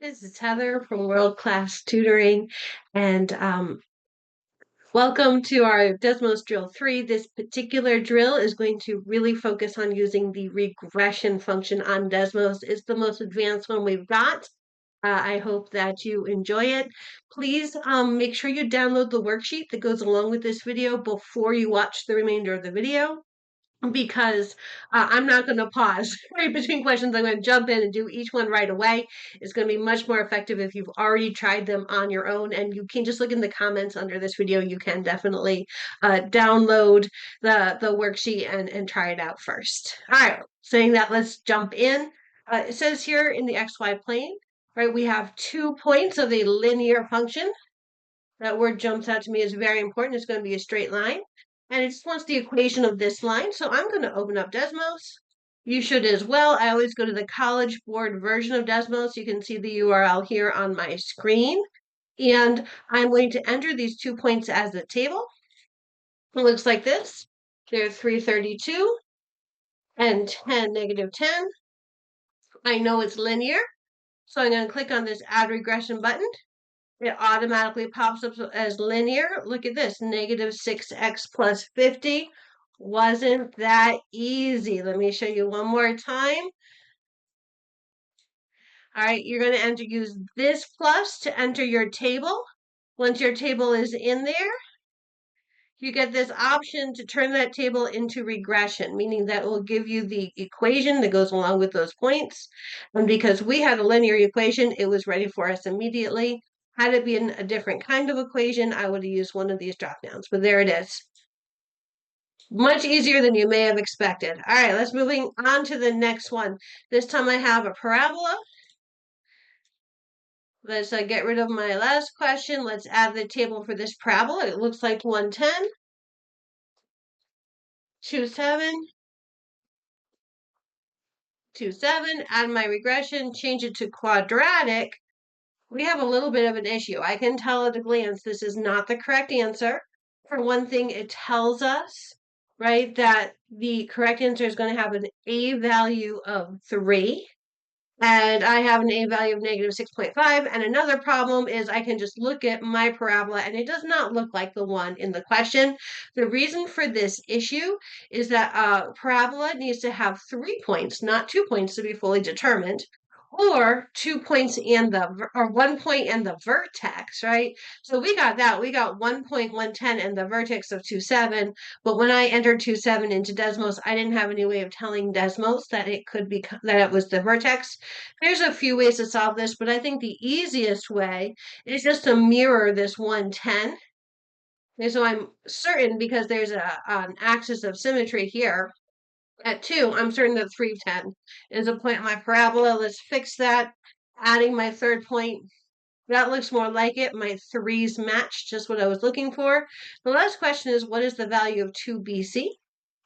This is Heather from World Class Tutoring, and welcome to our Desmos Drill 3. This particular drill is going to really focus on using the regression function on Desmos. It's the most advanced one we've got. I hope that you enjoy it. Please make sure you download the worksheet that goes along with this video before you watch the remainder of the video, because I'm not going to pause right between questions. I'm going to jump in and do each one right away. It's going to be much more effective if you've already tried them on your own, and you can just look in the comments under this video. You can definitely download the worksheet and try it out first. All right, saying that, let's jump in. It says here in the XY plane, right, we have 2 points of a linear function. That word jumps out to me as very important. It's going to be a straight line. And it just wants the equation of this line. So I'm going to open up Desmos. You should as well. I always go to the College Board version of Desmos. You can see the URL here on my screen. And I'm going to enter these 2 points as a table. It looks like this. They're 332 and 10, -10. I know it's linear. So I'm going to click on this Add Regression button. It automatically pops up as linear. Look at this, -6x plus 50. Wasn't that easy? Let me show you one more time. All right, you're going to use this plus to enter your table. Once your table is in there, you get this option to turn that table into regression, meaning that will give you the equation that goes along with those points. And because we had a linear equation, it was ready for us immediately. Had it been a different kind of equation, I would have used one of these drop downs, but there it is. Much easier than you may have expected. All right, let's moving on to the next one. This time I have a parabola. Let's get rid of my last question. Let's add the table for this parabola. It looks like 110, 27, 27, add my regression, change it to quadratic. We have a little bit of an issue. I can tell at a glance this is not the correct answer. For one thing, it tells us, right, that the correct answer is going to have an A value of 3. And I have an A value of -6.5. And another problem is I can just look at my parabola and it does not look like the one in the question. The reason for this issue is that a parabola needs to have 3 points, not 2 points to be fully determined, or 2 points and or 1 point and the vertex, right? So we got that. We got 1.110 and the vertex of 27. But when I entered 27 into Desmos, I didn't have any way of telling Desmos that it could be that it was the vertex. There's a few ways to solve this, but I think the easiest way is just to mirror this 110. And so I'm certain, because there's an axis of symmetry here, at 2, I'm certain that 310 is a point on my parabola. Let's fix that. Adding my third point. That looks more like it. My 3's match, just what I was looking for. The last question is, what is the value of 2BC?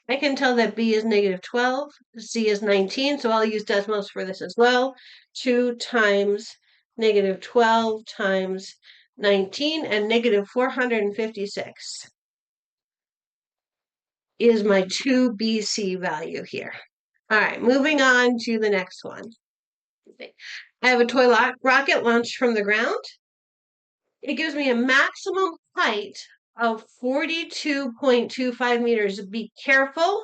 I can tell that B is -12, C is 19, so I'll use Desmos for this as well. 2 times -12 times 19, and -456 is my 2BC value here. All right, moving on to the next one. I have a toy rocket launched from the ground. It gives me a maximum height of 42.25 meters. Be careful.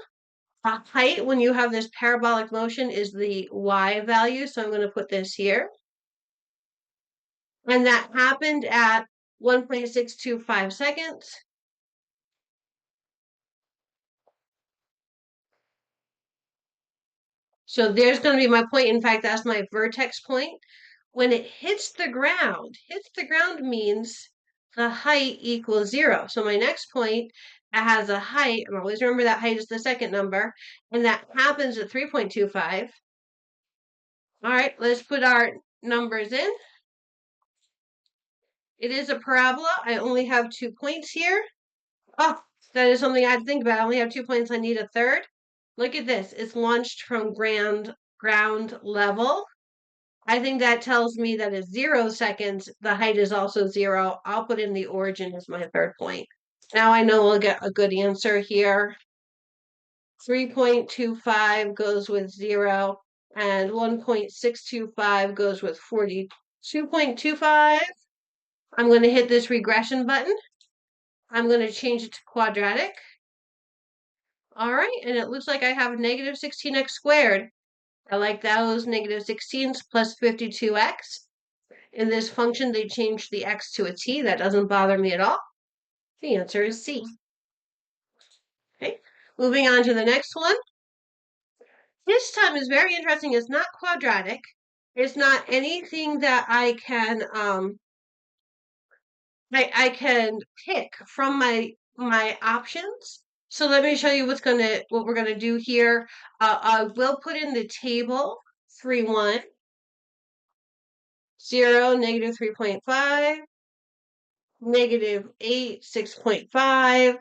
Height, when you have this parabolic motion, is the y value. So I'm going to put this here. And that happened at 1.625 seconds. So there's going to be my point. In fact, that's my vertex point. When it hits the ground means the height equals 0. So my next point has a height, and always remember that height is the second number, and that happens at 3.25. All right, let's put our numbers in. It is a parabola. I only have 2 points here. Oh, that is something I had to think about. I only have 2 points. I need a third. Look at this. It's launched from ground level. I think that tells me that at 0 seconds, the height is also 0. I'll put in the origin as my third point. Now I know we'll get a good answer here. 3.25 goes with 0, and 1.625 goes with 42. 2.25. I'm going to hit this regression button. I'm going to change it to quadratic. All right, and it looks like I have negative 16x squared. I like those negative 16s plus 52x. In this function, they changed the x to a t. That doesn't bother me at all. The answer is C. Okay, moving on to the next one. This time is very interesting. It's not quadratic. It's not anything that I can I can pick from my options. So let me show you what we're gonna do here. I will put in the table 3, 1, 0, negative 3.5, negative 8, 6.5.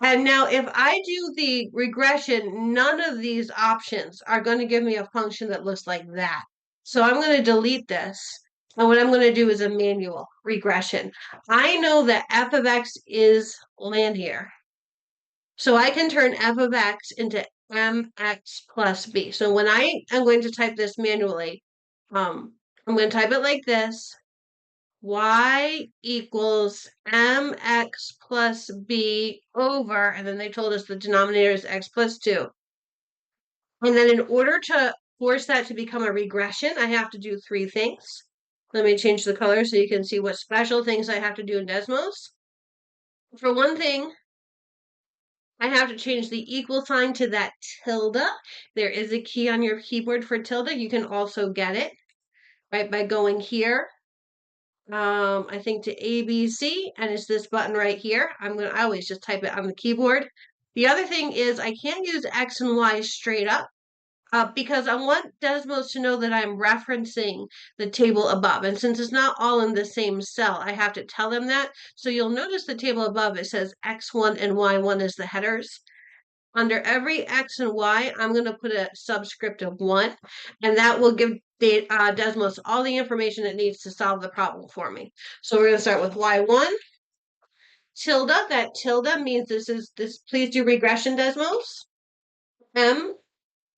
And now if I do the regression, none of these options are going to give me a function that looks like that. So I'm going to delete this. And what I'm going to do is a manual regression. I know that f of x is linear. So I can turn f of x into mx plus b. So when I am going to type this manually, I'm going to type it like this. Y equals mx plus b over, and then they told us the denominator is x plus 2. And then in order to force that to become a regression, I have to do 3 things. Let me change the color so you can see what special things I have to do in Desmos. For one thing, I have to change the equal sign to that tilde. There is a key on your keyboard for tilde. You can also get it, right, by going here. I think to ABC, and it's this button right here. I always just type it on the keyboard. The other thing is I can't use X and Y straight up because I want Desmos to know that I'm referencing the table above. And since it's not all in the same cell, I have to tell them that. So you'll notice the table above, it says X1 and Y1 as the headers. Under every X and Y, I'm going to put a subscript of 1, and that will give Desmos all the information it needs to solve the problem for me. So we're going to start with Y1. Tilde, that tilde means please do regression, Desmos. M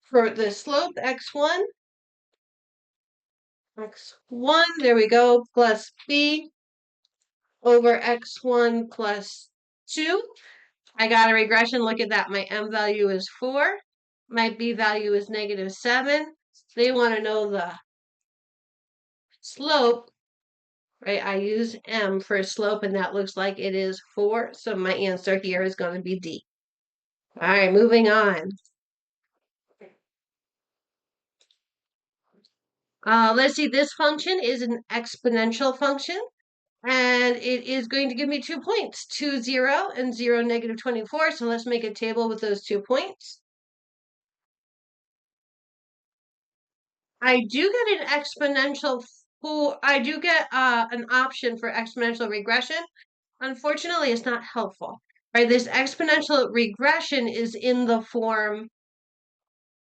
for the slope, X1. X1, there we go, plus B over X1 plus 2. I got a regression. Look at that. My M value is 4. My B value is negative 7. They want to know the slope, right? I use M for slope, and that looks like it is 4. So my answer here is going to be D. All right, moving on. Let's see. This function is an exponential function. And it is going to give me 2 points, 2, 0, and 0, negative 24. So let's make a table with those 2 points. I do get an exponential I do get an option for exponential regression. Unfortunately, it's not helpful. Right? This exponential regression is in the form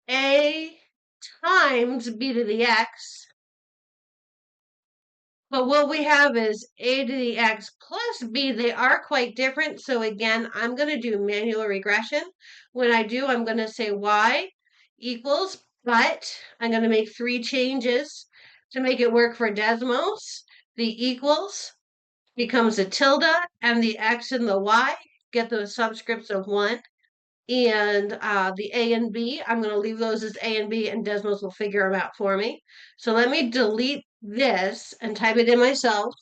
a times b to the x. But what we have is a to the x plus b. They are quite different. So again, I'm going to do manual regression. When I do, I'm going to say y equals, but I'm going to make 3 changes to make it work for Desmos. The equals becomes a tilde, and the x and the y get those subscripts of 1. And the A and B, I'm going to leave those as A and B, and Desmos will figure them out for me. So let me delete this and type it in myself.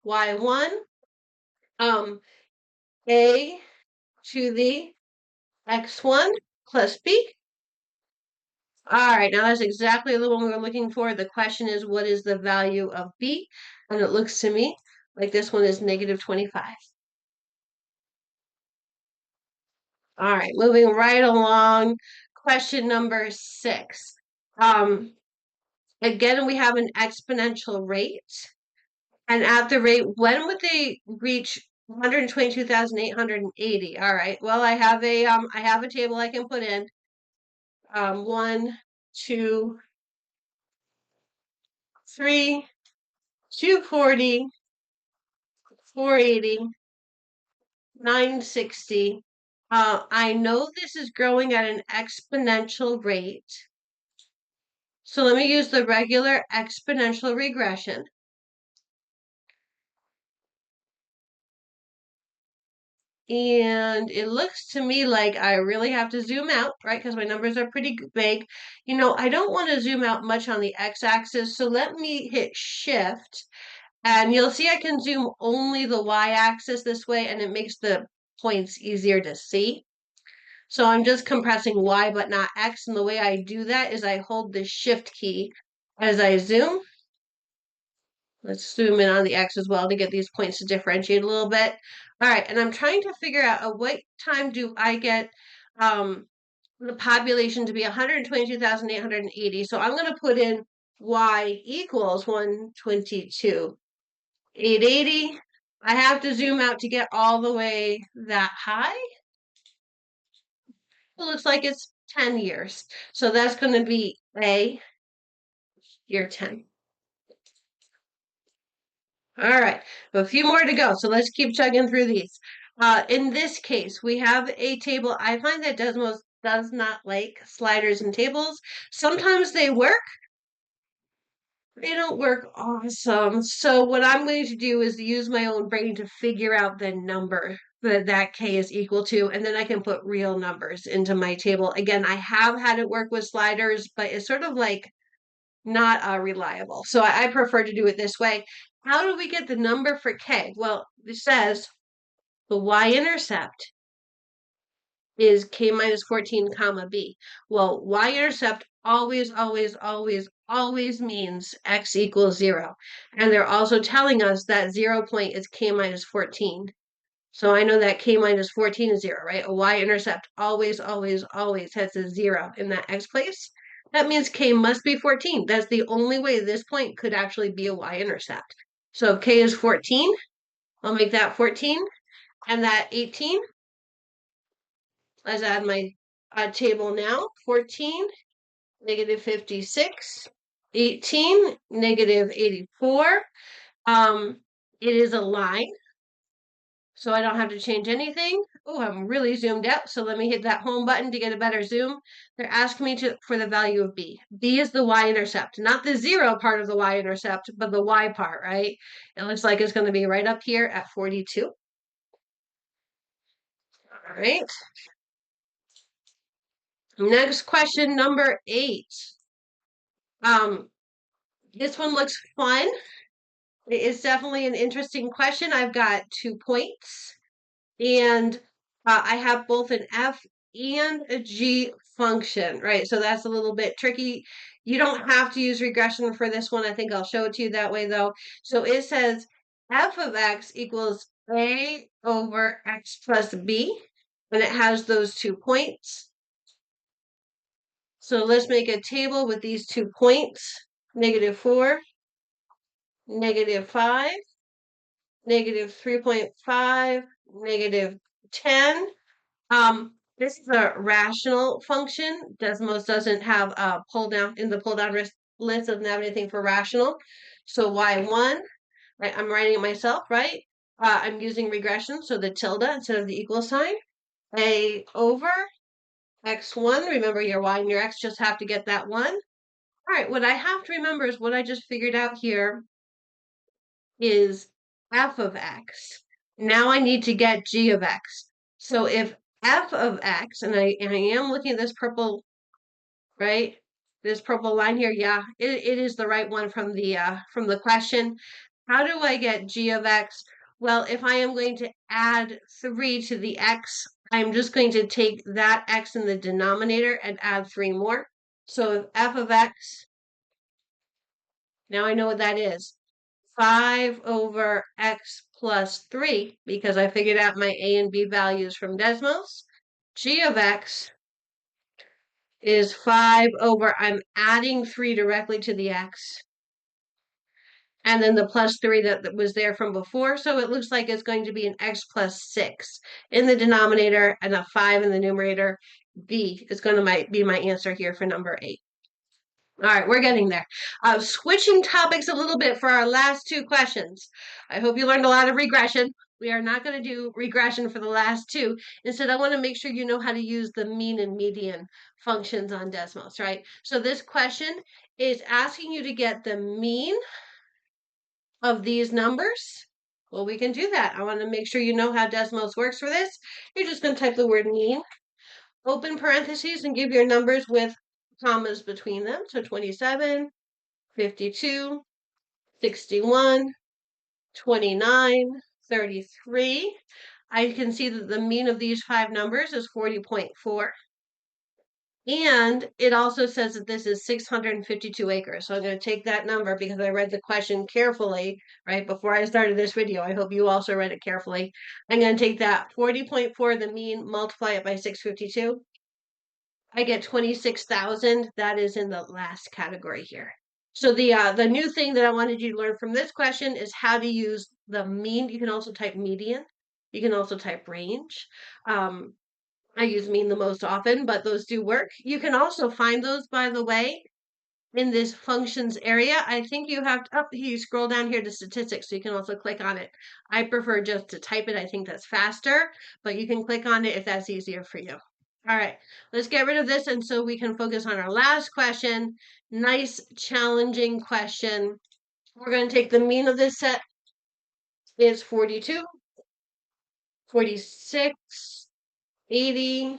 Y1, A to the X1 plus B. All right, now that's exactly the one we were looking for. The question is, what is the value of B? And it looks to me like this one is negative 25. All right, moving right along. Question number 6. Again, we have an exponential rate. And at the rate, when would they reach 122,880? All right. Well, I have a table I can put in. 1, 2, 3, 240, 480, 960. I know this is growing at an exponential rate. So let me use the regular exponential regression. And it looks to me like I really have to zoom out, right? Because my numbers are pretty big. I don't want to zoom out much on the x-axis, so let me hit Shift, and you'll see I can zoom only the y-axis this way, and it makes the points easier to see. So I'm just compressing y but not x, and the way I do that is I hold the Shift key as I zoom. Let's zoom in on the x as well to get these points to differentiate a little bit. All right, and I'm trying to figure out at what time do I get the population to be 122,880. So I'm going to put in y equals 122,880. I have to zoom out to get all the way that high. It looks like it's 10 years. So that's going to be A, year 10. All right, a few more to go. So let's keep chugging through these. In this case, we have a table. I find that Desmos does not like sliders and tables. Sometimes they work. They don't work awesome. So what I'm going to do is use my own brain to figure out the number that K is equal to, and then I can put real numbers into my table. Again, I have had it work with sliders, but it's sort of like not reliable. So I prefer to do it this way. How do we get the number for K? Well, it says the y-intercept is K minus 14 comma B. Well, y-intercept always, always, always, always means x equals 0. And they're also telling us that 0 point is K minus 14. So I know that K minus 14 is 0, right? A y-intercept always, always, always has a 0 in that x place. That means K must be 14. That's the only way this point could actually be a y-intercept. So if K is 14, I'll make that 14, and that 18. Let's add my table now. 14, negative 56, 18, negative 84. It is a line, so I don't have to change anything. Oh, I'm really zoomed out, so let me hit that home button to get a better zoom. They're asking me for the value of B. B is the y-intercept, not the 0 part of the y-intercept, but the y part, right? It looks like it's going to be right up here at 42. All right. Next question, number 8. This one looks fun. It is definitely an interesting question. I've got 2 points, and I have both an f and a g function, right? So that's a little bit tricky. You don't have to use regression for this one. I think I'll show it to you that way, though. So it says f of x equals a over x plus b, and it has those 2 points. So let's make a table with these 2 points, -4, -5, negative 3.5, negative 10. This is a rational function. Desmos doesn't have a pull down in the pull down list, doesn't have anything for rational. So y1, right? I'm writing it myself, right? I'm using regression, so the tilde instead of the equal sign. A over x1. Remember your y and your x just have to get that 1. All right, what I have to remember is what I just figured out here is f of x. Now I need to get g of x. So if f of x, and I am looking at this purple, right? This purple line here, yeah, it is the right one from the question. How do I get g of x? Well, if I am going to add 3 to the x, I'm just going to take that x in the denominator and add 3 more. So if f of x, now I know what that is. 5 over x plus 3, because I figured out my a and b values from Desmos. G of x is 5 over, I'm adding 3 directly to the x, and then the plus 3 that was there from before. So it looks like it's going to be an x plus 6 in the denominator and a 5 in the numerator. B is going to be my answer here for number 8. All right, we're getting there. Switching topics a little bit for our last 2 questions. I hope you learned a lot of regression. We are not going to do regression for the last 2. Instead, I want to make sure you know how to use the mean and median functions on Desmos, right? So this question is asking you to get the mean of these numbers Well, we can do that. I want to make sure you know how Desmos works for this. You're just going to type the word mean, open parentheses, and give your numbers with commas between them. So 27, 52, 61, 29, 33. I can see that the mean of these 5 numbers is 40.4. And it also says that this is 652 acres. So I'm going to take that number because I read the question carefully right before I started this video. I hope you also read it carefully. I'm going to take that 40.4, the mean, multiply it by 652. I get 26,000. That is in the last category here. So the new thing that I wanted you to learn from this question is how to use the mean. You can also type median. You can also type range. I use mean the most often, but those do work. You can also find those, by the way, in this functions area. I think you have to, you scroll down here to statistics, so you can also click on it. I prefer just to type it. I think that's faster, but you can click on it if that's easier for you. All right, let's get rid of this, and so we can focus on our last question. Nice, challenging question. We're going to take the mean of this set is 42, 46, 80,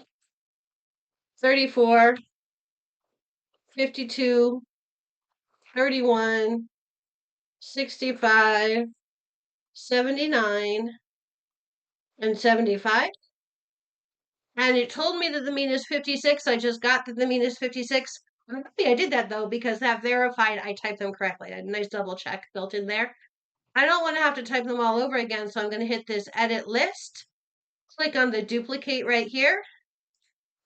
34, 52, 31, 65, 79, and 75. And it told me that the mean is 56. I just got that the mean is 56. I'm happy I did that though, because that verified I typed them correctly. I had a nice double check built in there. I don't want to have to type them all over again, so I'm going to hit this edit list. Click on the duplicate right here.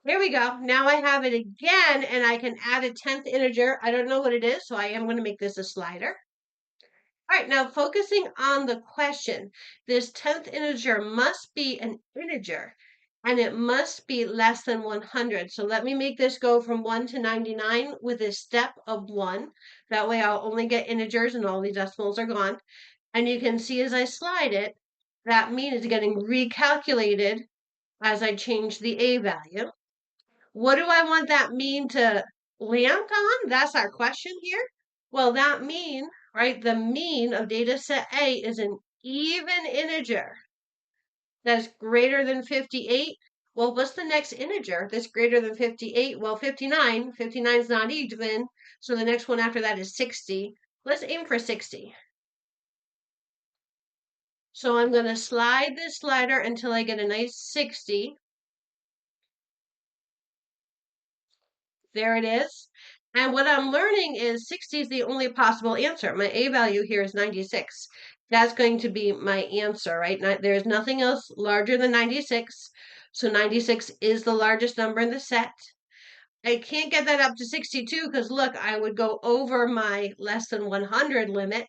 There we go. Now I have it again, and I can add a 10th integer. I don't know what it is, so I am going to make this a slider. All right, now focusing on the question, this 10th integer must be an integer, and it must be less than 100. So let me make this go from 1 to 99 with a step of 1. That way I'll only get integers and all the decimals are gone. And you can see as I slide it, that mean is getting recalculated as I change the a value. What do I want that mean to land on? That's our question here. Well, that mean, right, the mean of data set A is an even integer that's greater than 58. Well, what's the next integer that's greater than 58? Well, 59. 59 is not even, so the next one after that is 60. Let's aim for 60. So I'm going to slide this slider until I get a nice 60. There it is. And what I'm learning is 60 is the only possible answer. My A value here is 96. That's going to be my answer, right? There's nothing else larger than 96. So 96 is the largest number in the set. I can't get that up to 62 because look, I would go over my less than 100 limit.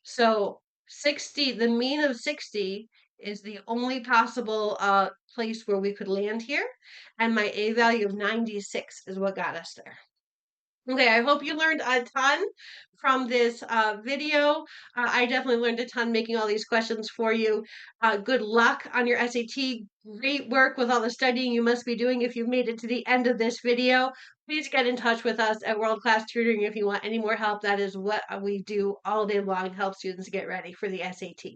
So 60, the mean of 60 is the only possible place where we could land here. And my A value of 96 is what got us there. Okay, I hope you learned a ton from this video. I definitely learned a ton making all these questions for you. Good luck on your SAT. Great work with all the studying you must be doing if you've made it to the end of this video. Please get in touch with us at World Class Tutoring if you want any more help. That is what we do all day long, help students get ready for the SAT.